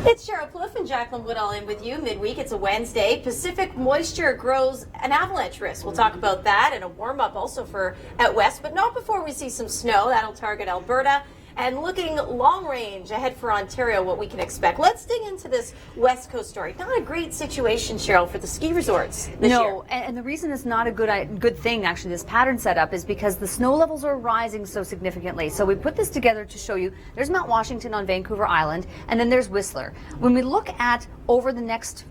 It's Cheryl Plouffe and Jaclyn Whittal in with you midweek. It's a Wednesday. Pacific moisture grows an avalanche risk. We'll talk about that and a warm-up also for out west, but not before we see some snow. That'll target Alberta. And looking long range ahead for Ontario, what we can expect. Let's dig into this West Coast story. Not a great situation, Cheryl, for the ski resorts this year. No, and the reason it's not a good thing, actually, this pattern setup, is because the snow levels are rising so significantly. So we put this together to show you there's Mount Washington on Vancouver Island, and then there's Whistler. When we look at over the next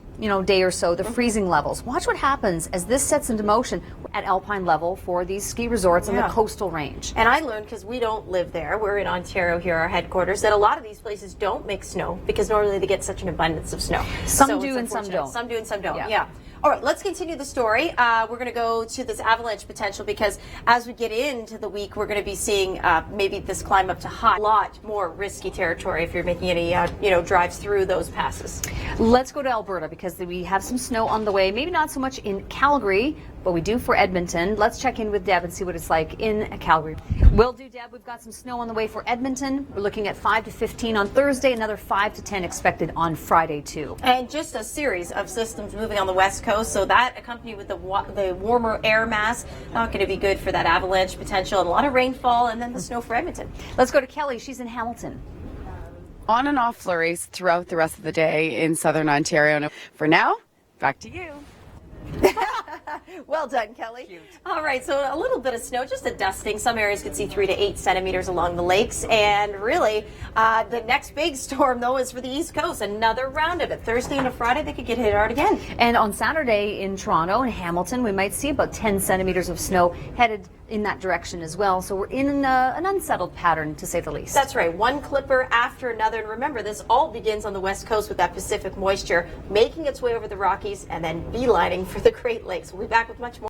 day or so, the freezing levels. Watch what happens as this sets into motion at alpine level for these ski resorts in the coastal range. And I learned, because we don't live there, we're in Ontario here, our headquarters, that a lot of these places don't make snow because normally they get such an abundance of snow. Some do and some don't. Some do and some don't, yeah. All right, let's continue the story. We're going to go to this avalanche potential because as we get into the week, we're going to be seeing maybe this climb up to high. A lot more risky territory if you're making any, drives through those passes. Let's go to Alberta because we have some snow on the way. Maybe not so much in Calgary, but we do for Edmonton. Let's check in with Deb and see what it's like in Calgary. Will do, Deb. We've got some snow on the way for Edmonton. We're looking at 5 to 15 on Thursday, another 5 to 10 expected on Friday, too. And just a series of systems moving on the west coast, so that accompanied with the warmer air mass, not going to be good for that avalanche potential, and a lot of rainfall, and then the snow for Edmonton. Let's go to Kelly. She's in Hamilton. On and off flurries throughout the rest of the day in southern Ontario. For now, back to you. Well done, Kelly. Cute. All right, so a little bit of snow, just a dusting. Some areas could see 3 to 8 centimeters along the lakes. And really, the next big storm, though, is for the East Coast. Another round of it. Thursday and a Friday, they could get hit hard again. And on Saturday in Toronto and Hamilton, we might see about 10 centimeters of snow headed in that direction as well. So we're in an unsettled pattern, to say the least. That's right. One clipper after another. And remember, this all begins on the West Coast with that Pacific moisture making its way over the Rockies and then beelining for the Great Lakes. We'll be back with much more.